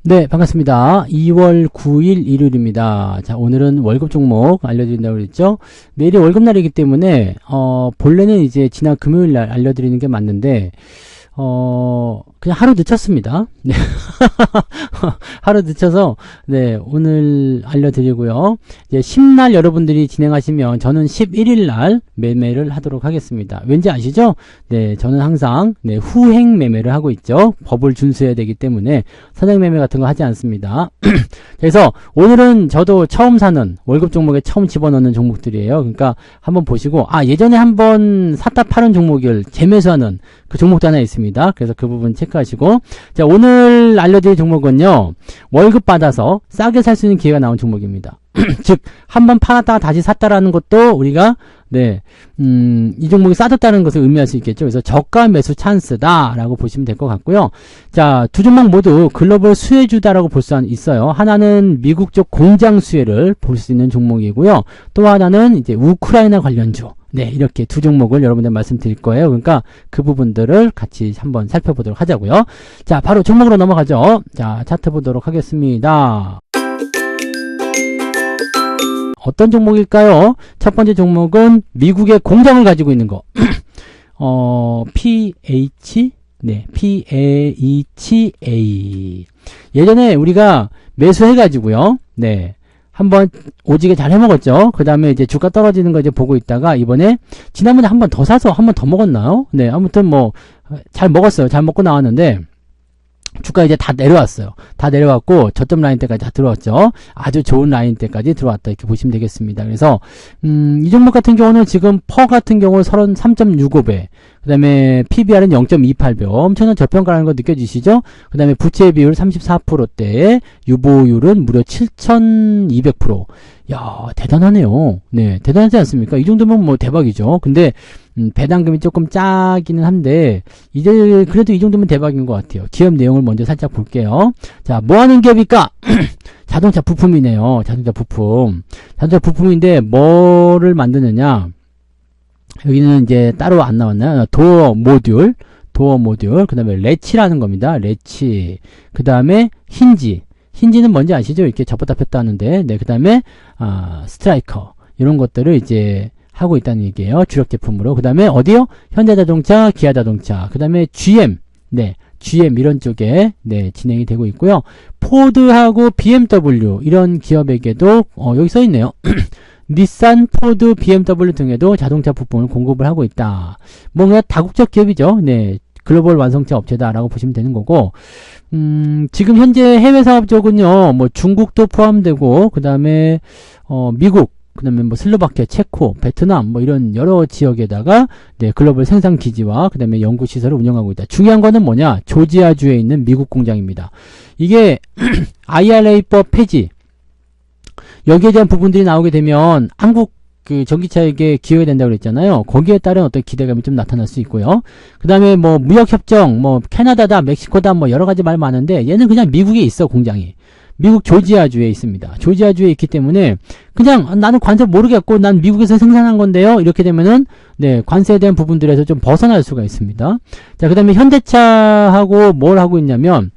네, 반갑습니다. 2월 9일 일요일입니다. 자, 오늘은 월급 종목 알려드린다고 그랬죠? 내일이 월급날이기 때문에, 본래는 이제 지난 금요일날 알려드리는 게 맞는데, 그냥 하루 늦췄습니다. 네. 하루 늦춰서, 네, 오늘 알려드리고요. 이제 10날 여러분들이 진행하시면 저는 11일날 매매를 하도록 하겠습니다. 왠지 아시죠? 네, 저는 항상, 네, 후행 매매를 하고 있죠. 법을 준수해야 되기 때문에 선행 매매 같은 거 하지 않습니다. 그래서 오늘은 저도 처음 사는 월급 종목에 처음 집어넣는 종목들이에요. 그러니까 한번 보시고, 예전에 한번 샀다 파는 종목을 재매수하는 그 종목도 하나 있습니다. 그래서 그 부분 체크하시고, 자, 오늘 알려드릴 종목은요, 월급 받아서 싸게 살 수 있는 기회가 나온 종목입니다. 즉, 한번 팔았다가 다시 샀다라는 것도 우리가, 네, 이 종목이 싸졌다는 것을 의미할 수 있겠죠. 그래서 저가 매수 찬스다라고 보시면 될 것 같고요. 자, 두 종목 모두 글로벌 수혜주다라고 볼 수 있어요. 하나는 미국 쪽 공장 수혜를 볼 수 있는 종목이고요. 또 하나는 이제 우크라이나 관련주. 네, 이렇게 두 종목을 여러분들 말씀드릴 거예요. 그러니까 그 부분들을 같이 한번 살펴보도록 하자고요. 자, 바로 종목으로 넘어가죠. 자, 차트 보도록 하겠습니다. 어떤 종목일까요? 첫 번째 종목은 미국의 공장을 가지고 있는 거. PH? 네, PHA. 예전에 우리가 매수해가지고요. 네. 한번 오지게 잘 해먹었죠. 그 다음에 이제 주가 떨어지는 거 이제 보고 있다가 이번에 지난번에 한 번 더 사서 한 번 더 먹었나요? 네, 아무튼 뭐 잘 먹었어요. 잘 먹고 나왔는데 주가 이제 다 내려왔어요. 다 내려왔고 저점 라인 때까지 다 들어왔죠. 아주 좋은 라인 때까지 들어왔다 이렇게 보시면 되겠습니다. 그래서 이 종목 같은 경우는 지금 퍼 같은 경우 33.65배, 그 다음에 PBR은 0.28배, 엄청난 저평가라는 거 느껴지시죠? 그 다음에 부채 비율 34%대에 유보율은 무려 7,200%. 야, 대단하네요. 네, 대단하지 않습니까? 이 정도면 뭐 대박이죠. 근데 배당금이 조금 작기는 한데 이제 그래도 이 정도면 대박인 것 같아요. 기업 내용을 먼저 살짝 볼게요. 자, 뭐 하는 기업일까? 자동차 부품이네요. 자동차 부품. 자동차 부품인데 뭐를 만드느냐? 여기는 이제 따로 안 나왔나요? 도어 모듈, 그 다음에 레치라는 겁니다. 레치. 그 다음에 힌지는 뭔지 아시죠? 이렇게 접었다 폈다 하는데, 네, 그 다음에, 스트라이커. 이런 것들을 이제 하고 있다는 얘기예요. 주력 제품으로. 그 다음에 어디요? 현대자동차, 기아자동차. 그 다음에 GM. 네, GM 이런 쪽에, 네, 진행이 되고 있고요. 포드하고 BMW 이런 기업에게도, 여기 써 있네요. 닛산, 포드, BMW 등에도 자동차 부품을 공급을 하고 있다. 뭔가 다국적 기업이죠. 네. 글로벌 완성차 업체다라고 보시면 되는 거고, 지금 현재 해외 사업 쪽은요, 뭐 중국도 포함되고, 그 다음에, 미국, 그 다음에 뭐 슬로바키아, 체코, 베트남, 뭐 이런 여러 지역에다가, 네, 글로벌 생산 기지와, 그 다음에 연구 시설을 운영하고 있다. 중요한 거는 뭐냐? 조지아주에 있는 미국 공장입니다. 이게, IRA법 폐지. 여기에 대한 부분들이 나오게 되면, 한국 그 전기차에게 기여가 된다고 그랬잖아요. 거기에 따른 어떤 기대감이 좀 나타날 수 있고요. 그 다음에 뭐 무역협정, 뭐 캐나다다, 멕시코다, 뭐 여러 가지 말 많은데 얘는 그냥 미국에 있어, 공장이. 미국 조지아주에 있습니다. 조지아주에 있기 때문에 그냥 나는 관세 모르겠고 난 미국에서 생산한 건데요. 이렇게 되면은 네, 관세에 대한 부분들에서 좀 벗어날 수가 있습니다. 자, 그 다음에 현대차하고 뭘 하고 있냐면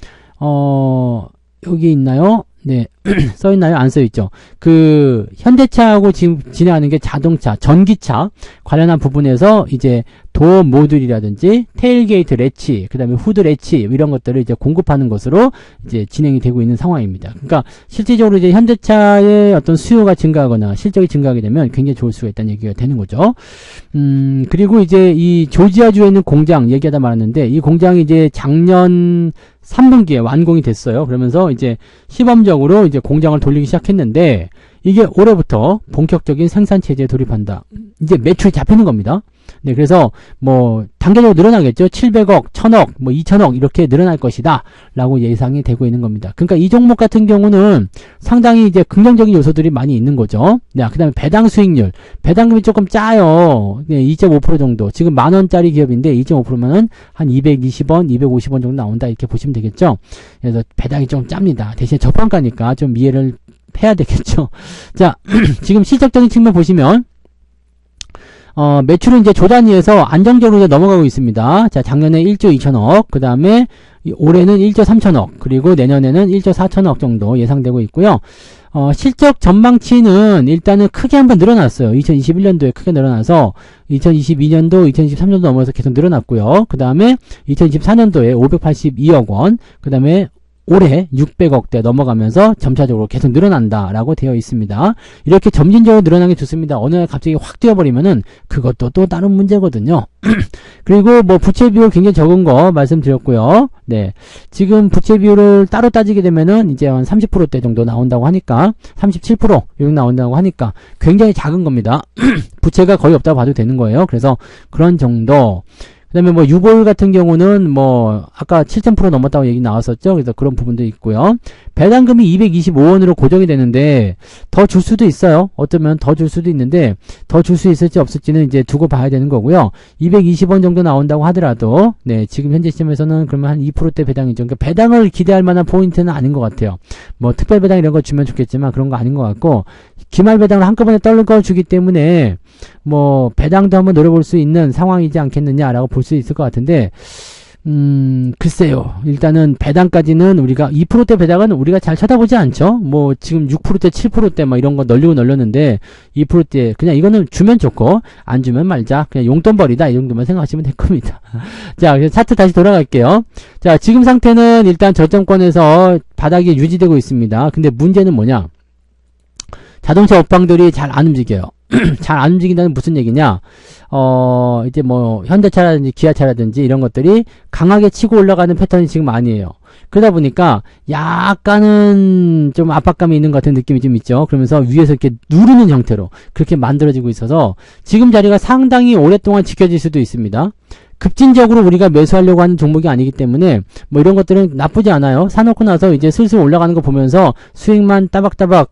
여기 있나요? 네, 써있나요? 안 써있죠. 그, 현대차하고 지금 진행하는 게 자동차, 전기차 관련한 부분에서 이제 도어 모듈이라든지 테일게이트 레치, 그 다음에 후드 레치, 이런 것들을 이제 공급하는 것으로 이제 진행이 되고 있는 상황입니다. 그러니까 실질적으로 이제 현대차의 어떤 수요가 증가하거나 실적이 증가하게 되면 굉장히 좋을 수가 있다는 얘기가 되는 거죠. 그리고 이제 이 조지아주에 있는 공장 얘기하다 말았는데 이 공장이 이제 작년 3분기에 완공이 됐어요. 그러면서 이제 시범적으로 이제 공장을 돌리기 시작했는데 이게 올해부터 본격적인 생산 체제에 돌입한다. 이제 매출이 잡히는 겁니다. 네, 그래서 뭐 단계적으로 늘어나겠죠. 700억, 1000억, 뭐 2000억 이렇게 늘어날 것이다 라고 예상이 되고 있는 겁니다. 그러니까 이 종목 같은 경우는 상당히 이제 긍정적인 요소들이 많이 있는 거죠. 네, 그 다음에 배당 수익률, 배당금이 조금 짜요. 네, 2.5% 정도. 지금 만원짜리 기업인데 2.5%면은 한 220원, 250원 정도 나온다 이렇게 보시면 되겠죠. 그래서 배당이 좀 짭니다. 대신에 저평가니까 좀 이해를 해야 되겠죠. 자, 지금 실적적인 측면 보시면 매출은 이제 조 단위에서 안정적으로 이제 넘어가고 있습니다. 자, 작년에 1조 2천억, 그 다음에 올해는 1조 3천억, 그리고 내년에는 1조 4천억 정도 예상되고 있고요. 실적 전망치는 일단은 크게 한번 늘어났어요. 2021년도에 크게 늘어나서 2022년도, 2023년도 넘어서 계속 늘어났고요. 그 다음에 2024년도에 582억 원, 그 다음에 올해 600억대 넘어가면서 점차적으로 계속 늘어난다라고 되어 있습니다. 이렇게 점진적으로 늘어나는 게 좋습니다. 어느 날 갑자기 확 뛰어버리면은 그것도 또 다른 문제거든요. 그리고 뭐 부채 비율 굉장히 적은 거 말씀드렸고요. 네. 지금 부채 비율을 따로 따지게 되면은 이제 한 30%대 정도 나온다고 하니까 37% 여기 나온다고 하니까 굉장히 작은 겁니다. 부채가 거의 없다고 봐도 되는 거예요. 그래서 그런 정도. 그 다음에 뭐 유볼 같은 경우는 뭐 아까 7,000% 넘었다고 얘기 나왔었죠. 그래서 그런 부분도 있고요. 배당금이 225원으로 고정이 되는데 더 줄 수도 있어요. 어쩌면 더 줄 수도 있는데 더 줄 수 있을지 없을지는 이제 두고 봐야 되는 거고요. 220원 정도 나온다고 하더라도 네, 지금 현재 시점에서는 그러면 한 2%대 배당이죠. 그러니까 배당을 기대할 만한 포인트는 아닌 것 같아요. 뭐 특별 배당 이런 거 주면 좋겠지만 그런 거 아닌 것 같고 기말 배당을 한꺼번에 떨는 걸 주기 때문에 뭐 배당도 한번 노려볼 수 있는 상황이지 않겠느냐라고 볼 수 있을 것 같은데 글쎄요. 일단은 배당까지는 우리가 2%대 배당은 우리가 잘 쳐다보지 않죠. 뭐 지금 6%대 7%대 막 이런 거 널렸는데 2%대 그냥 이거는 주면 좋고 안 주면 말자. 그냥 용돈벌이다 이 정도만 생각하시면 될 겁니다. 자, 그래서 차트 다시 돌아갈게요. 자, 지금 상태는 일단 저점권에서 바닥에 유지되고 있습니다. 근데 문제는 뭐냐? 자동차 업황들이 잘 안 움직여요. 잘 안 움직인다는 무슨 얘기냐? 이제 뭐 현대차라든지 기아차라든지 이런 것들이 강하게 치고 올라가는 패턴이 지금 아니에요. 그러다 보니까 약간은 좀 압박감이 있는 것 같은 느낌이 좀 있죠. 그러면서 위에서 이렇게 누르는 형태로 그렇게 만들어지고 있어서 지금 자리가 상당히 오랫동안 지켜질 수도 있습니다. 급진적으로 우리가 매수하려고 하는 종목이 아니기 때문에 뭐 이런 것들은 나쁘지 않아요. 사놓고 나서 이제 슬슬 올라가는 거 보면서 수익만 따박따박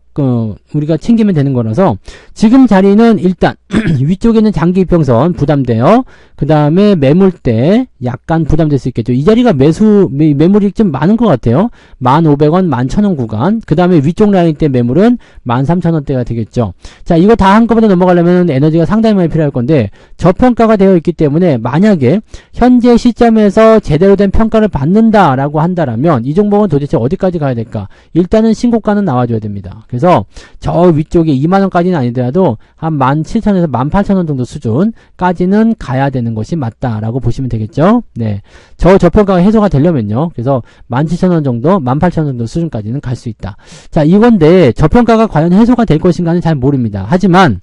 우리가 챙기면 되는 거라서 지금 자리는 일단 위쪽에 있는 장기 이평선 부담돼요. 그 다음에 매물대 약간 부담될 수 있겠죠. 이 자리가 매물이 좀 많은 것 같아요. 1,500원, 11,000원 구간. 그 다음에 위쪽 라인 때 매물은 13,000원대가 되겠죠. 자, 이거 다 한꺼번에 넘어가려면 에너지가 상당히 많이 필요할 건데 저평가가 되어 있기 때문에 만약에 현재 시점에서 제대로 된 평가를 받는다라고 한다라면 이 종목은 도대체 어디까지 가야 될까? 일단은 신고가는 나와줘야 됩니다. 그래서 저 위쪽에 2만원까지는 아니더라도 한 17,000원에서 18,000원 정도 수준까지는 가야 되는 것이 맞다라고 보시면 되겠죠. 네, 저 저평가가 해소가 되려면요. 그래서 17,000원 정도, 18,000원 정도 수준까지는 갈 수 있다. 자, 이건데 저평가가 과연 해소가 될 것인가는 잘 모릅니다. 하지만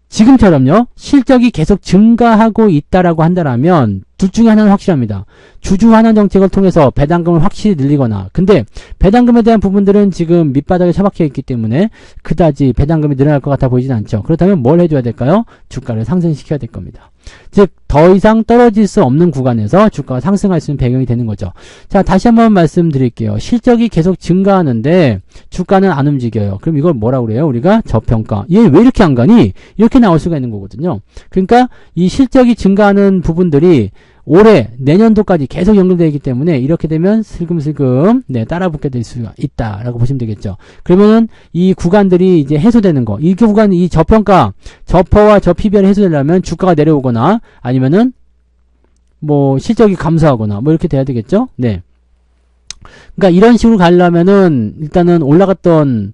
지금처럼요, 실적이 계속 증가하고 있다라고 한다라면 둘 중에 하나는 확실합니다. 주주 환원 정책을 통해서 배당금을 확실히 늘리거나, 근데 배당금에 대한 부분들은 지금 밑바닥에 처박혀 있기 때문에 그다지 배당금이 늘어날 것 같아 보이진 않죠. 그렇다면 뭘 해줘야 될까요? 주가를 상승시켜야 될 겁니다. 즉 더 이상 떨어질 수 없는 구간에서 주가가 상승할 수 있는 배경이 되는 거죠. 자, 다시 한번 말씀드릴게요. 실적이 계속 증가하는데 주가는 안 움직여요. 그럼 이걸 뭐라고 그래요? 우리가 저평가. 얘 왜 이렇게 안 가니? 이렇게 나올 수가 있는 거거든요. 그러니까 이 실적이 증가하는 부분들이 올해 내년도까지 계속 연결되어 있기 때문에 이렇게 되면 슬금슬금 따라붙게 될 수가 있다라고 보시면 되겠죠. 그러면은 이 구간들이 이제 해소되는 거, 이 구간, 이 저평가, 저퍼와 저 PBR이 해소되려면 주가가 내려오거나 아니면은 뭐 실적이 감소하거나 뭐 이렇게 돼야 되겠죠. 네. 그러니까 이런 식으로 가려면은 일단은 올라갔던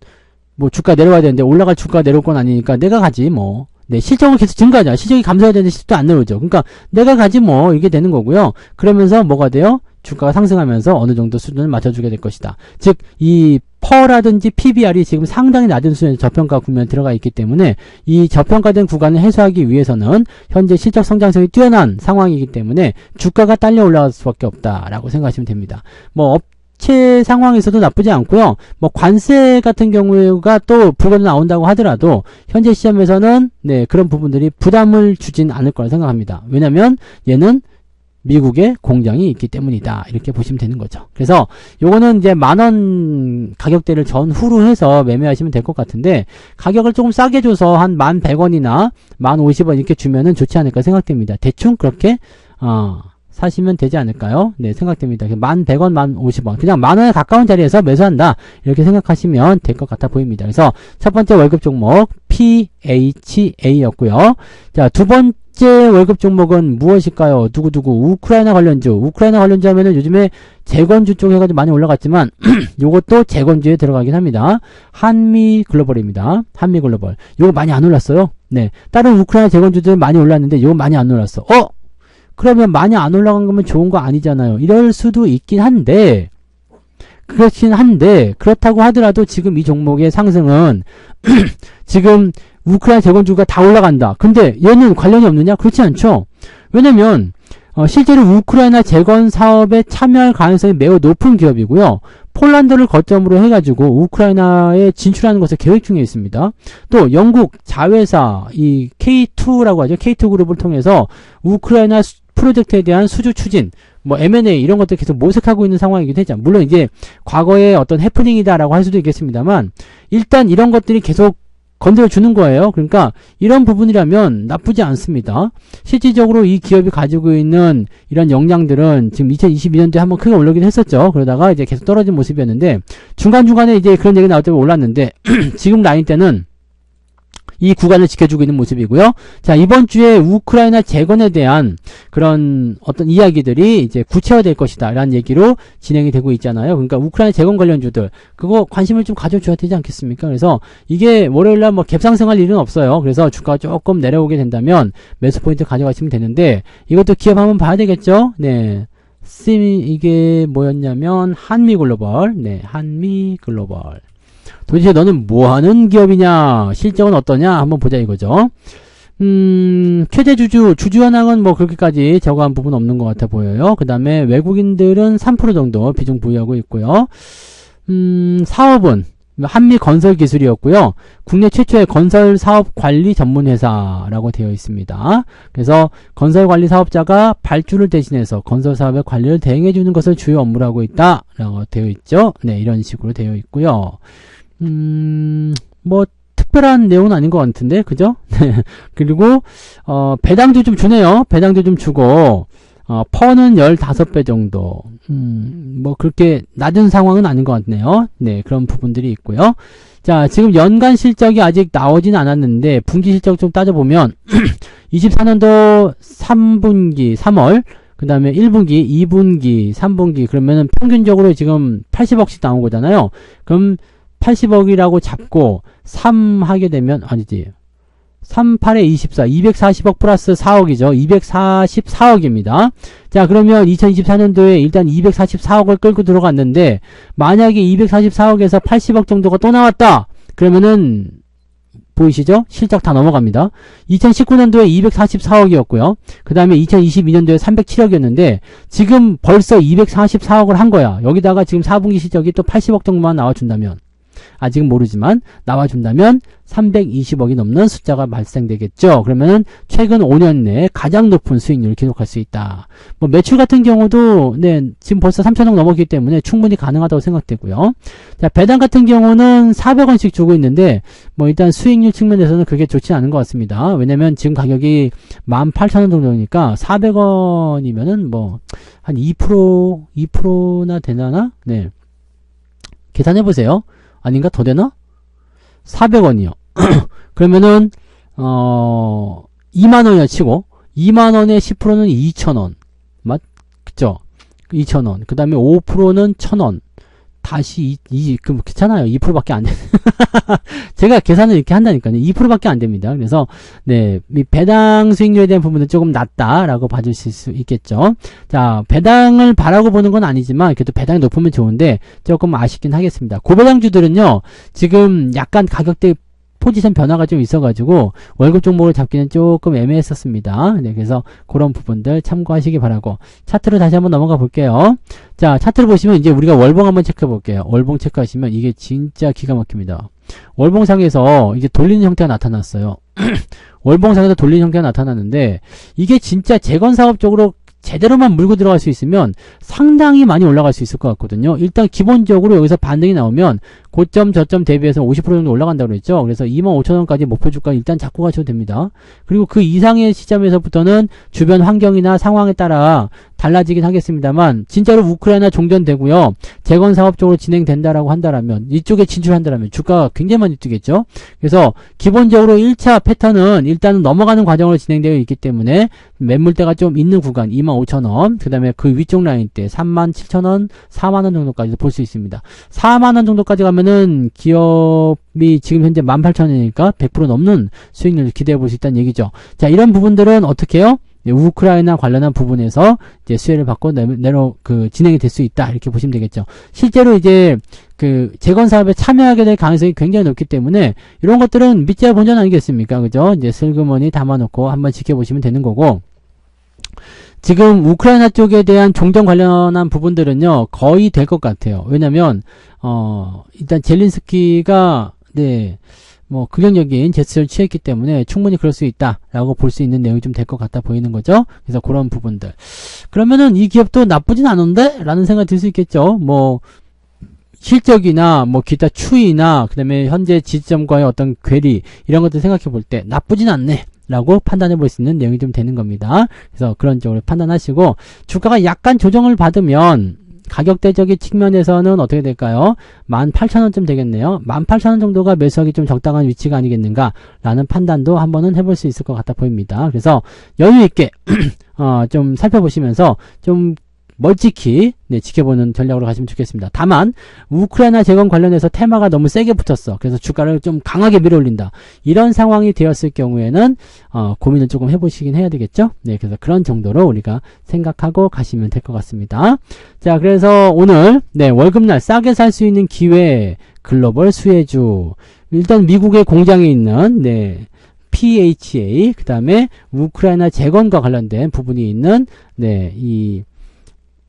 뭐 주가 내려와야 되는데 올라갈 주가가 내려올 건 아니니까 내가 가지 뭐. 네, 실적을 계속 증가하자. 실적이 감소해야 되는데 실적도 안 내려오죠. 그러니까 내가 가지 뭐 이게 되는 거고요. 그러면서 뭐가 돼요? 주가가 상승하면서 어느 정도 수준을 맞춰주게 될 것이다. 즉, 이 퍼라든지 PBR이 지금 상당히 낮은 수준의 저평가 구간에 들어가 있기 때문에 이 저평가된 구간을 해소하기 위해서는 현재 실적 성장성이 뛰어난 상황이기 때문에 주가가 딸려 올라갈 수밖에 없다라고 생각하시면 됩니다. 뭐 업체 상황에서도 나쁘지 않고요. 뭐 관세 같은 경우가 또 불거져 나온다고 하더라도 현재 시점에서는 그런 부분들이 부담을 주진 않을 거라 생각합니다. 왜냐면 얘는 미국에 공장이 있기 때문이다. 이렇게 보시면 되는 거죠. 그래서 요거는 이제 10,000원 가격대를 전후로 해서 매매하시면 될 것 같은데 가격을 조금 싸게 줘서 한 1,100원이나 1,050원 이렇게 주면은 좋지 않을까 생각됩니다. 대충 그렇게 사시면 되지 않을까요? 네, 생각됩니다. 1,100원, 1,050원. 그냥 10,000원에 가까운 자리에서 매수한다. 이렇게 생각하시면 될 것 같아 보입니다. 그래서 첫 번째 월급 종목 PHA였고요. 자, 두 번째 월급 종목은 무엇일까요? 두구두구 우크라이나 관련주. 우크라이나 관련주 하면은 요즘에 재건주 쪽 해가지고 많이 올라갔지만 요것도 재건주에 들어가긴 합니다. 한미글로벌입니다. 한미글로벌. 요거 많이 안 올랐어요. 네, 다른 우크라이나 재건주들 많이 올랐는데 요거 많이 안 올랐어. 그러면 많이 안 올라간 거면 좋은 거 아니잖아요. 이럴 수도 있긴 한데, 그렇긴 한데, 그렇다고 하더라도 지금 이 종목의 상승은, 지금 우크라이나 재건주가 다 올라간다. 근데 얘는 관련이 없느냐? 그렇지 않죠? 왜냐면, 실제로 우크라이나 재건 사업에 참여할 가능성이 매우 높은 기업이고요. 폴란드를 거점으로 해가지고 우크라이나에 진출하는 것을 계획 중에 있습니다. 또 영국 자회사, 이 K2라고 하죠. K2 그룹을 통해서 우크라이나 프로젝트에 대한 수주 추진, 뭐 M&A 이런 것들 계속 모색하고 있는 상황이기도 하죠. 물론 이제 과거의 어떤 해프닝이다라고 할 수도 있겠습니다만 일단 이런 것들이 계속 건드려 주는 거예요. 그러니까 이런 부분이라면 나쁘지 않습니다. 실질적으로 이 기업이 가지고 있는 이런 역량들은 지금 2022년도에 한번 크게 올라오기도 했었죠. 그러다가 이제 계속 떨어진 모습이었는데 중간중간에 이제 그런 얘기 나올 때 올랐는데 지금 라인 때는 이 구간을 지켜주고 있는 모습이고요. 자, 이번 주에 우크라이나 재건에 대한 그런 어떤 이야기들이 이제 구체화될 것이다 라는 얘기로 진행이 되고 있잖아요. 그러니까 우크라이나 재건 관련주들 그거 관심을 좀 가져줘야 되지 않겠습니까? 그래서 이게 월요일날 뭐 갭상승할 일은 없어요. 그래서 주가가 조금 내려오게 된다면 매수 포인트 가져가시면 되는데 이것도 기업 한번 봐야 되겠죠? 네. 이게 뭐였냐면 한미글로벌. 네, 한미글로벌. 도대체 너는 뭐하는 기업이냐, 실적은 어떠냐 한번 보자 이거죠. 최대 주주 현황은 뭐 그렇게까지 저거한 부분 없는 것 같아 보여요. 그 다음에 외국인들은 3% 정도 비중 보유하고 있고요. 사업은 한미건설기술이었고요. 국내 최초의 건설사업관리 전문회사라고 되어 있습니다. 그래서 건설관리사업자가 발주를 대신해서 건설사업의 관리를 대행해주는 것을 주요 업무로 하고 있다라고 되어 있죠. 네, 이런 식으로 되어 있고요. 뭐 특별한 내용은 아닌 것 같은데, 그죠? 그리고 배당도 좀 주네요. 배당도 좀 주고 퍼는 15배 정도. 뭐 그렇게 낮은 상황은 아닌 것 같네요. 네, 그런 부분들이 있고요. 자, 지금 연간 실적이 아직 나오진 않았는데 분기 실적 좀 따져보면 24년도 3분기 3월 그 다음에 1분기, 2분기, 3분기 그러면은 평균적으로 지금 80억씩 나온 거잖아요. 그럼 80억이라고 잡고 3 하게 되면 아니지 3, 8에 24, 240억 플러스 4억이죠. 244억입니다. 자, 그러면 2024년도에 일단 244억을 끌고 들어갔는데 만약에 244억에서 80억 정도가 또 나왔다. 그러면은 보이시죠? 실적 다 넘어갑니다. 2019년도에 244억이었고요. 그 다음에 2022년도에 307억이었는데 지금 벌써 244억을 한 거야. 여기다가 지금 4분기 실적이 또 80억 정도만 나와준다면 아직은 모르지만 나와준다면 320억이 넘는 숫자가 발생되겠죠. 그러면은 최근 5년 내에 가장 높은 수익률을 기록할 수 있다. 뭐 매출 같은 경우도 네, 지금 벌써 3천억 넘었기 때문에 충분히 가능하다고 생각되고요. 자, 배당 같은 경우는 400원씩 주고 있는데 뭐 일단 수익률 측면에서는 그게 좋지 않은 것 같습니다. 왜냐면 지금 가격이 18,000원 정도니까 400원이면은 뭐 한 2%나 되나? 네. 계산해 보세요. 아닌가? 더 되나? 400원이요. 그러면은 2만원이야 치고 2만원에 10%는 2,000원. 맞? 그쵸? 2,000원. 그 다음에 5%는 1,000원. 다시 그럼 괜찮아요. 2%밖에 안 돼. 제가 계산을 이렇게 한다니까요. 2%밖에 안 됩니다. 그래서 네, 이 배당 수익률에 대한 부분은 조금 낮다라고 봐주실 수 있겠죠. 자, 배당을 바라고 보는 건 아니지만 그래도 배당이 높으면 좋은데 조금 아쉽긴 하겠습니다. 고배당주들은요, 지금 약간 가격대 포지션 변화가 좀 있어가지고 월급 종목을 잡기는 조금 애매했었습니다. 네, 그래서 그런 부분들 참고하시기 바라고 차트로 다시 한번 넘어가 볼게요. 자, 차트를 보시면 이제 우리가 월봉 한번 체크해 볼게요. 월봉 체크하시면 이게 진짜 기가 막힙니다. 월봉상에서 이게 돌리는 형태가 나타났어요. 월봉상에서 돌리는 형태가 나타났는데 이게 진짜 재건사업 쪽으로 제대로만 물고 들어갈 수 있으면 상당히 많이 올라갈 수 있을 것 같거든요. 일단 기본적으로 여기서 반등이 나오면 고점 저점 대비해서 50% 정도 올라간다고 그랬죠. 그래서 25,000원까지 목표 주가 일단 잡고 가셔도 됩니다. 그리고 그 이상의 시점에서부터는 주변 환경이나 상황에 따라 달라지긴 하겠습니다만 진짜로 우크라이나 종전되고요. 재건 사업 쪽으로 진행된다라고 한다라면 이쪽에 진출한다라면 주가가 굉장히 많이 뛰겠죠. 그래서 기본적으로 1차 패턴은 일단은 넘어가는 과정으로 진행되어 있기 때문에 매물대가 좀 있는 구간 25,000원, 그 다음에 그 위쪽 라인 때 37,000원, 4만원 정도까지 볼 수 있습니다. 4만원 정도까지 가면은 기업이 지금 현재 18,000원이니까 100% 넘는 수익률을 기대해 볼 수 있다는 얘기죠. 자, 이런 부분들은 어떻게 해요? 우크라이나 관련한 부분에서 이제 수혜를 받고 진행이 될 수 있다. 이렇게 보시면 되겠죠. 실제로 이제 재건 사업에 참여하게 될 가능성이 굉장히 높기 때문에 이런 것들은 믿자 본전 아니겠습니까? 그죠? 이제 슬그머니 담아놓고 한번 지켜보시면 되는 거고. 지금 우크라이나 쪽에 대한 종전 관련한 부분들은요, 거의 될 것 같아요. 왜냐면, 일단 젤린스키가, 극단적인 제스처를 취했기 때문에 충분히 그럴 수 있다라고 볼 수 있는 내용이 좀 될 것 같아 보이는 거죠. 그래서 그런 부분들. 그러면은 이 기업도 나쁘진 않은데? 라는 생각이 들 수 있겠죠. 실적이나 기타 추이나 그다음에 현재 지점과의 어떤 괴리 이런 것들 생각해 볼 때 나쁘진 않네. 라고 판단해 볼 수 있는 내용이 좀 되는 겁니다. 그래서 그런 쪽으로 판단하시고 주가가 약간 조정을 받으면 가격대적인 측면에서는 어떻게 될까요? 18,000원쯤 되겠네요. 18,000원 정도가 매수하기 좀 적당한 위치가 아니겠는가 라는 판단도 한번은 해볼 수 있을 것 같아 보입니다. 그래서 여유있게 좀 살펴보시면서 좀 멀찍이 지켜보는 전략으로 가시면 좋겠습니다. 다만 우크라이나 재건 관련해서 테마가 너무 세게 붙었어. 그래서 주가를 좀 강하게 밀어올린다. 이런 상황이 되었을 경우에는 고민을 조금 해보시긴 해야 되겠죠. 그래서 그런 정도로 우리가 생각하고 가시면 될 것 같습니다. 자, 그래서 오늘 월급날 싸게 살 수 있는 기회 글로벌 수혜주, 일단 미국의 공장에 있는 PHA, 그 다음에 우크라이나 재건과 관련된 부분이 있는 이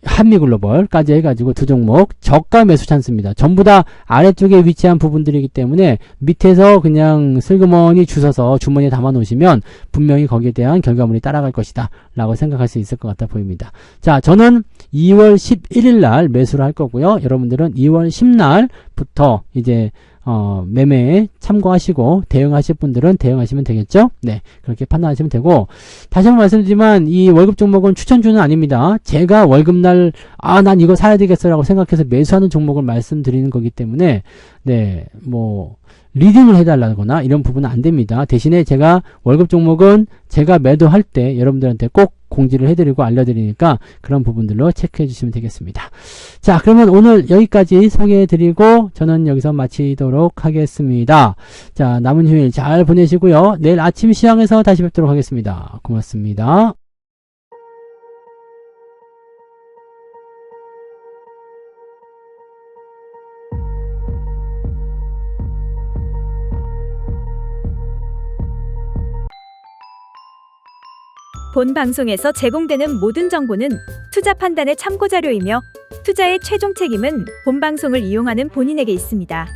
한미글로벌까지 해가지고 두 종목 저가 매수 찬스입니다. 전부 다 아래쪽에 위치한 부분들이기 때문에 밑에서 그냥 슬그머니 주워서 주머니에 담아 놓으시면 분명히 거기에 대한 결과물이 따라갈 것이다 라고 생각할 수 있을 것 같아 보입니다. 자, 저는 2월 11일 날 매수를 할 거고요. 여러분들은 2월 10날부터 이제 매매에 참고하시고 대응하실 분들은 대응하시면 되겠죠. 그렇게 판단하시면 되고, 다시 한번 말씀드리지만 이 월급 종목은 추천주는 아닙니다. 제가 월급날 난 이거 사야 되겠어 라고 생각해서 매수하는 종목을 말씀드리는 거기 때문에 리딩을 해달라거나 이런 부분은 안 됩니다. 대신에 제가 월급 종목은 제가 매도할 때 여러분들한테 꼭 공지를 해드리고 알려드리니까 그런 부분들로 체크해 주시면 되겠습니다. 자, 그러면 오늘 여기까지 소개해드리고 저는 여기서 마치도록 하겠습니다. 자, 남은 휴일 잘 보내시고요. 내일 아침 시황에서 다시 뵙도록 하겠습니다. 고맙습니다. 본 방송에서 제공되는 모든 정보는 투자 판단의 참고자료이며 투자의 최종 책임은 본 방송을 이용하는 본인에게 있습니다.